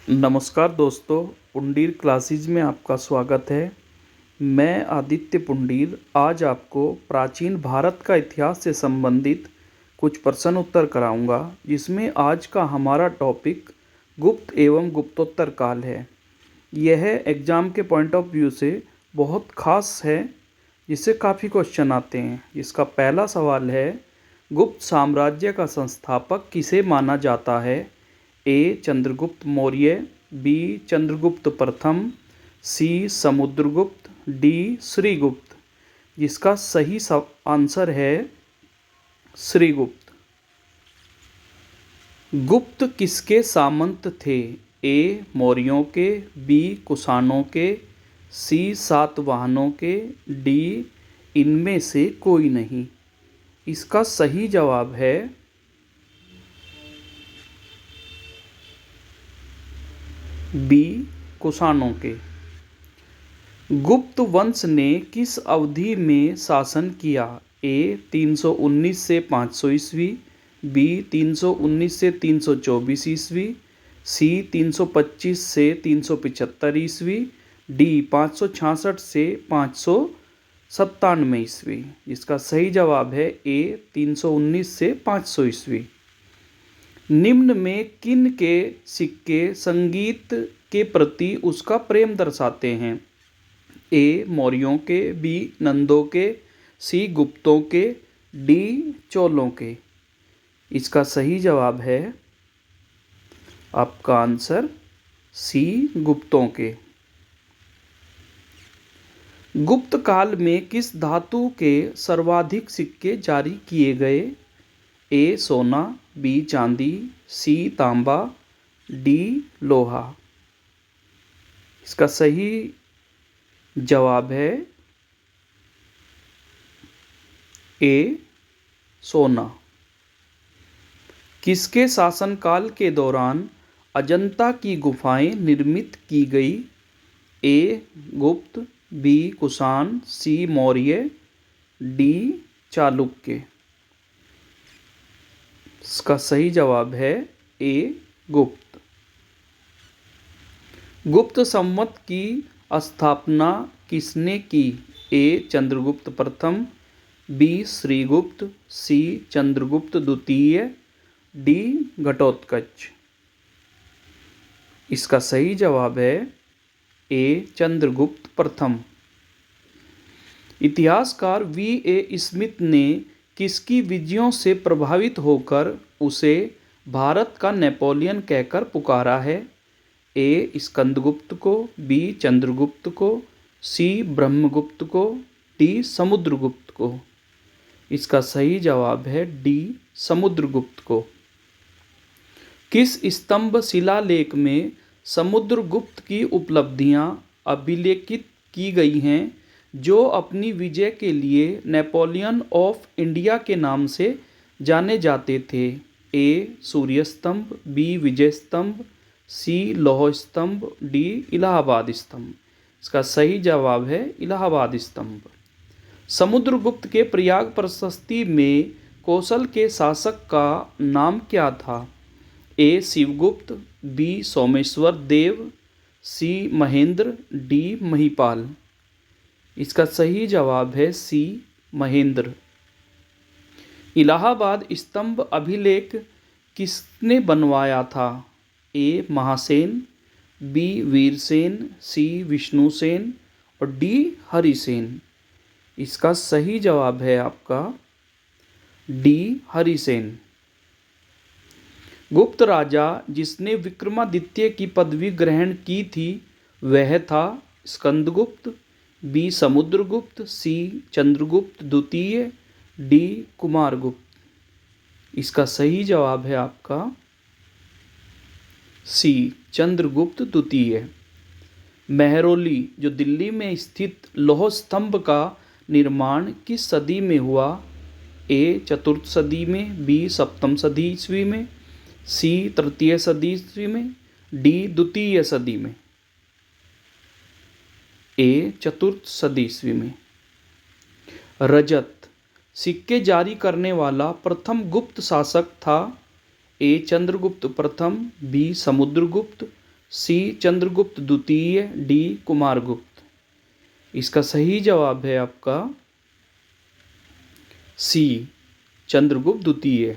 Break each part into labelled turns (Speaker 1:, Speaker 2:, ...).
Speaker 1: नमस्कार दोस्तों, पुंडीर क्लासेज में आपका स्वागत है। मैं आदित्य पुंडीर आज आपको प्राचीन भारत का इतिहास से संबंधित कुछ प्रश्न उत्तर कराऊंगा, जिसमें आज का हमारा टॉपिक गुप्त एवं गुप्तोत्तर काल है। यह एग्ज़ाम के पॉइंट ऑफ व्यू से बहुत ख़ास है, जिससे काफ़ी क्वेश्चन आते हैं। इसका पहला सवाल है, गुप्त साम्राज्य का संस्थापक किसे माना जाता है? ए चंद्रगुप्त मौर्य, बी चंद्रगुप्त प्रथम, सी समुद्रगुप्त, डी श्रीगुप्त। जिसका सही आंसर है श्रीगुप्त। गुप्त किसके सामंत थे? ए मौर्यों के, बी कुषाणों के, सी सातवाहनों के, डी इनमें से कोई नहीं। इसका सही जवाब है बी कुषाणों के। गुप्त वंश ने किस अवधि में शासन किया? ए 319 से 500 ईस्वी, बी 319 से 324 ईस्वी, सी 325 से 375 ईस्वी, डी 566 से 597 ईस्वी। इसका सही जवाब है ए 319 से 500 ईस्वी। निम्न में किन के सिक्के संगीत के प्रति उसका प्रेम दर्शाते हैं? ए मौर्यों के, बी नंदों के, सी गुप्तों के, डी चोलों के। इसका सही जवाब है आपका आंसर सी गुप्तों के। गुप्त काल में किस धातु के सर्वाधिक सिक्के जारी किए गए? ए सोना, बी चांदी, सी तांबा, डी लोहा। इसका सही जवाब है ए सोना। किसके शासनकाल के दौरान अजंता की गुफाएं निर्मित की गई? ए गुप्त, बी कुषाण, सी मौर्य, डी चालुक्य। इसका सही जवाब है ए गुप्त। गुप्त संवत की स्थापना किसने की? ए चंद्रगुप्त प्रथम, बी श्रीगुप्त, सी चंद्रगुप्त द्वितीय, डी घटोत्कच। इसका सही जवाब है ए चंद्रगुप्त प्रथम। इतिहासकार वी ए स्मिथ ने किसकी विजयों से प्रभावित होकर उसे भारत का नेपोलियन कहकर पुकारा है? ए स्कंदगुप्त को, बी चंद्रगुप्त को, सी ब्रह्मगुप्त को, डी समुद्रगुप्त को। इसका सही जवाब है डी समुद्रगुप्त को। किस स्तंभ शिलालेख में समुद्रगुप्त की उपलब्धियां अभिलेखित की गई हैं, जो अपनी विजय के लिए नेपोलियन ऑफ इंडिया के नाम से जाने जाते थे? ए सूर्य स्तंभ, बी विजय स्तंभ, सी लौह स्तंभ, डी इलाहाबाद स्तंभ। इसका सही जवाब है इलाहाबाद स्तंभ। समुद्रगुप्त के प्रयाग प्रशस्ति में कौशल के शासक का नाम क्या था? ए शिवगुप्त, बी सोमेश्वर देव, सी महेंद्र, डी महिपाल। इसका सही जवाब है सी महेंद्र। इलाहाबाद स्तंभ अभिलेख किसने बनवाया था? ए महासेन, बी वीरसेन, सी विष्णुसेन और डी हरिसेन। इसका सही जवाब है आपका डी हरिसेन। गुप्त राजा जिसने विक्रमादित्य की पदवी ग्रहण की थी वह था स्कंदगुप्त, बी समुद्रगुप्त, सी चंद्रगुप्त द्वितीय, डी कुमारगुप्त। इसका सही जवाब है आपका सी चंद्रगुप्त द्वितीय। मेहरौली जो दिल्ली में स्थित लौह स्तंभ का निर्माण किस सदी में हुआ? ए चतुर्थ सदी में, बी सप्तम सदी ईस्वी में, सी तृतीय सदी ईस्वी में, डी द्वितीय सदी में। ए चतुर्थ सदी ईस्वी में। रजत सिक्के जारी करने वाला प्रथम गुप्त शासक था? ए चंद्रगुप्त प्रथम, बी समुद्रगुप्त, सी चंद्रगुप्त द्वितीय, डी कुमारगुप्त। इसका सही जवाब है आपका सी चंद्रगुप्त द्वितीय।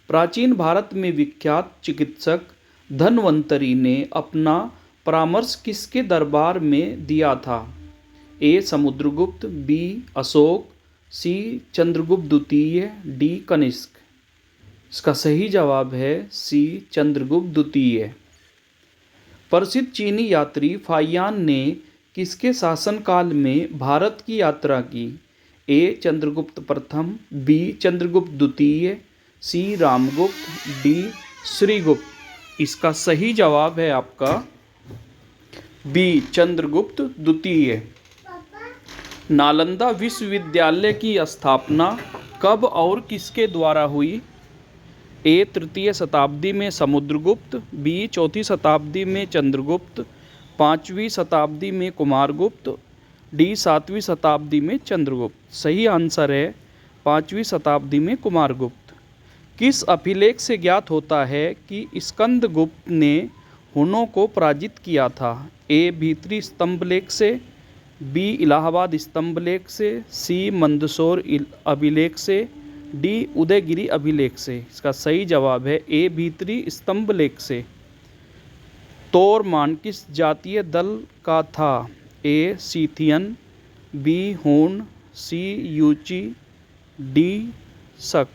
Speaker 1: प्राचीन भारत में विख्यात चिकित्सक धन्वंतरि ने अपना परामर्श किसके दरबार में दिया था? ए समुद्रगुप्त, बी अशोक, सी चंद्रगुप्त द्वितीय, डी कनिष्क। इसका सही जवाब है सी चंद्रगुप्त द्वितीय। प्रसिद्ध चीनी यात्री फाहियान ने किसके शासनकाल में भारत की यात्रा की? ए चंद्रगुप्त प्रथम, बी चंद्रगुप्त द्वितीय, सी रामगुप्त, डी श्रीगुप्त। इसका सही जवाब है आपका बी चंद्रगुप्त द्वितीय। नालंदा विश्वविद्यालय की स्थापना कब और किसके द्वारा हुई? ए तृतीय शताब्दी में समुद्रगुप्त, बी चौथी शताब्दी में चंद्रगुप्त, पाँचवीं शताब्दी में कुमारगुप्त, डी सातवीं शताब्दी में चंद्रगुप्त। सही आंसर है पाँचवीं शताब्दी में कुमारगुप्त। किस अभिलेख से ज्ञात होता है कि स्कंदगुप्त ने हुनों को पराजित किया था? ए भीतरी स्तंभलेख से, बी इलाहाबाद स्तंभलेख से, सी मंदसौर अभिलेख से, डी उदयगिरी अभिलेख से। इसका सही जवाब है ए भीतरी स्तंभलेख से। तोरमान किस जातीय दल का था? ए सीथियन, बी हूण, सी यूची, डी शक।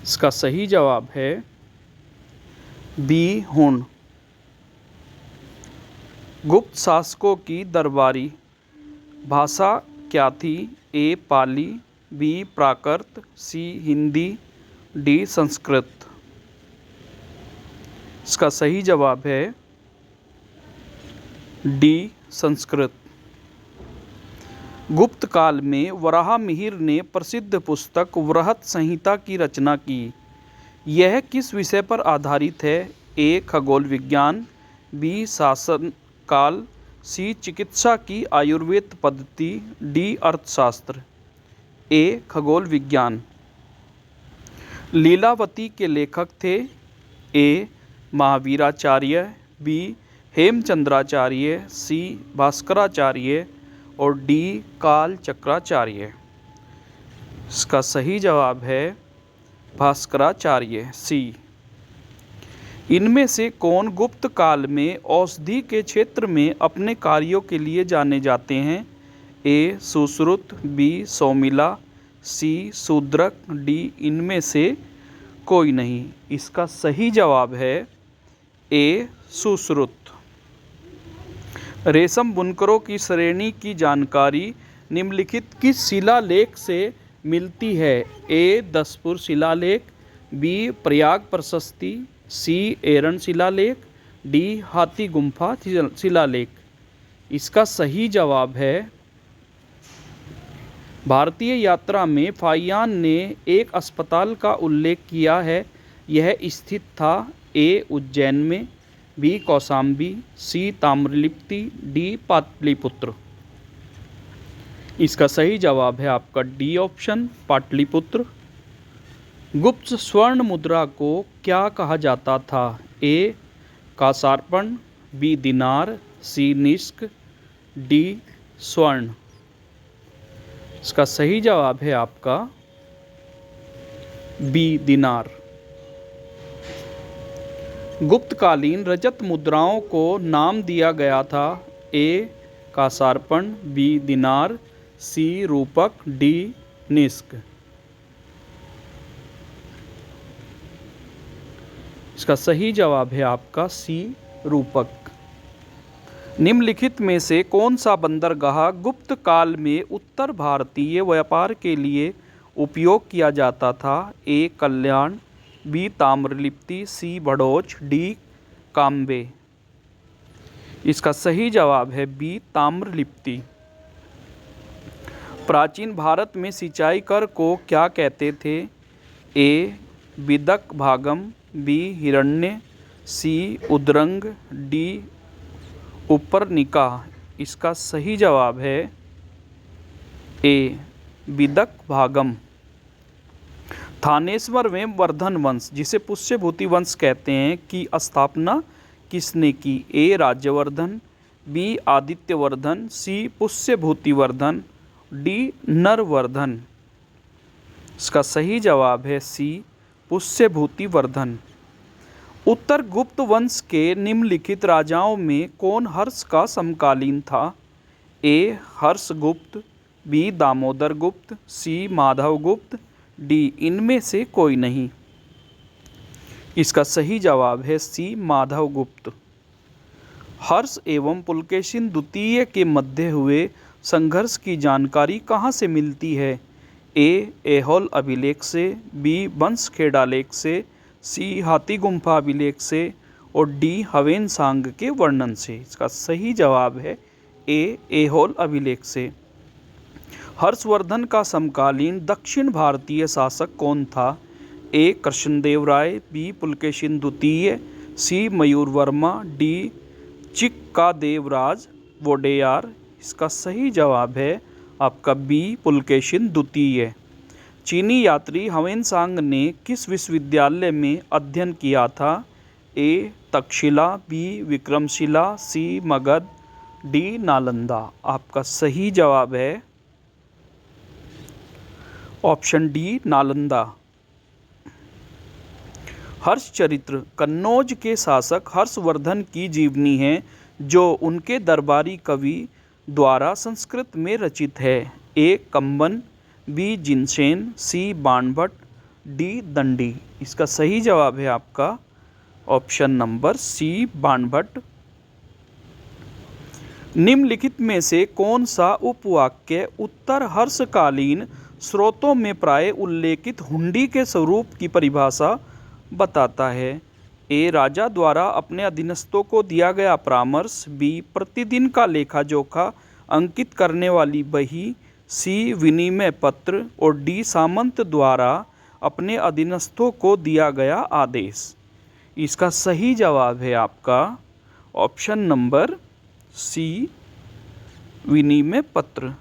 Speaker 1: इसका सही जवाब है बी हूण। गुप्त शासकों की दरबारी भाषा क्या थी? ए पाली, बी प्राकृत, सी हिंदी, डी संस्कृत। इसका सही जवाब है डी संस्कृत। गुप्त काल में वराहमिहिर ने प्रसिद्ध पुस्तक वृहत संहिता की रचना की। यह किस विषय पर आधारित है? ए खगोल विज्ञान, बी शासन काल, सी चिकित्सा की आयुर्वेद पद्धति, डी अर्थशास्त्र। ए खगोल विज्ञान। लीलावती के लेखक थे? ए महावीराचार्य, बी हेमचंद्राचार्य, सी भास्कराचार्य और डी कालचक्राचार्य। इसका सही जवाब है भास्कराचार्य, सी। इनमें से कौन गुप्त काल में औषधि के क्षेत्र में अपने कार्यों के लिए जाने जाते हैं? ए सुश्रुत, बी सौमिला, सी शूद्रक, डी इनमें से कोई नहीं। इसका सही जवाब है ए सुश्रुत। रेशम बुनकरों की श्रेणी की जानकारी निम्नलिखित किस शिलालेख से मिलती है? ए दसपुर शिलालेख, बी प्रयाग प्रशस्ति, सी एरन शिलालेख, डी हाथी गुम्फा शिलालेख। इसका सही जवाब है भारतीय यात्रा में फाहियान ने एक अस्पताल का उल्लेख किया है। यह स्थित था ए उज्जैन में, बी कौशाम्बी, सी ताम्रलिप्ति, डी पाटलिपुत्र। इसका सही जवाब है आपका डी ऑप्शन पाटलिपुत्र। गुप्त स्वर्ण मुद्रा को क्या कहा जाता था? ए कासार्पण, बी दिनार, सी निष्क, डी स्वर्ण। इसका सही जवाब है आपका बी दिनार। गुप्तकालीन रजत मुद्राओं को नाम दिया गया था? ए कासार्पण, बी दिनार, सी रूपक, डी निष्क। इसका सही जवाब है आपका सी रूपक। निम्नलिखित में से कौन सा बंदरगाह गुप्त काल में उत्तर भारतीय व्यापार के लिए उपयोग किया जाता था? ए कल्याण, बी ताम्रलिप्ति, सी भड़ोच, डी काम्बे। इसका सही जवाब है बी ताम्रलिप्ति। प्राचीन भारत में सिंचाई कर को क्या कहते थे? ए विदक भागम, बी हिरण्य, सी उद्रंग, डी उपरनिका। इसका सही जवाब है ए विदक भागम। थानेश्वर में वर्धन वंश, जिसे पुष्यभूति वंश कहते हैं, की स्थापना किसने की? ए राज्यवर्धन, बी आदित्यवर्धन, सी पुष्यभूतिवर्धन, डी नरवर्धन। इसका सही जवाब है सी पुष्यभूतिवर्धन। उत्तर गुप्त वंश के निम्नलिखित राजाओं में कौन हर्ष का समकालीन था? ए हर्षगुप्त, बी दामोदर गुप्त, सी माधव गुप्त, डी इनमें से कोई नहीं। इसका सही जवाब है सी माधव गुप्त। हर्ष एवं पुलकेशिन द्वितीय के मध्य हुए संघर्ष की जानकारी कहाँ से मिलती है? ए ऐहोल अभिलेख से, बी बंसखेड़ा लेख से, सी हाथी गुम्फा अभिलेख से और डी हवेनसांग के वर्णन से। इसका सही जवाब है ए ऐहोल अभिलेख से। हर्षवर्धन का समकालीन दक्षिण भारतीय शासक कौन था? ए कृष्णदेव राय, बी पुलकेशिन द्वितीय, सी मयूर वर्मा, डी चिक्कादेवराज वोडेयार। इसका सही जवाब है आपका बी पुलकेशिन द्वितीय। चीनी यात्री हवेनसांग ने किस विश्वविद्यालय में अध्ययन किया था? ए तक्षशिला, बी विक्रमशिला, सी मगध, डी नालंदा। आपका सही जवाब है ऑप्शन डी नालंदा। हर्षचरित्र कन्नौज के शासक हर्षवर्धन की जीवनी है जो उनके दरबारी कवि द्वारा संस्कृत में रचित है। ए कंबन, बी जिनसेन, सी बाणभट्ट, डी दंडी। इसका सही जवाब है आपका ऑप्शन नंबर सी बाणभट्ट। निम्नलिखित में से कौन सा उपवाक्य उत्तर हर्षकालीन स्रोतों में प्राय उल्लेखित हुंडी के स्वरूप की परिभाषा बताता है? ए राजा द्वारा अपने अधीनस्थों को दिया गया परामर्श, बी प्रतिदिन का लेखा जोखा अंकित करने वाली बही, सी विनिमय पत्र और डी सामंत द्वारा अपने अधीनस्थों को दिया गया आदेश। इसका सही जवाब है आपका ऑप्शन नंबर सी विनिमय पत्र।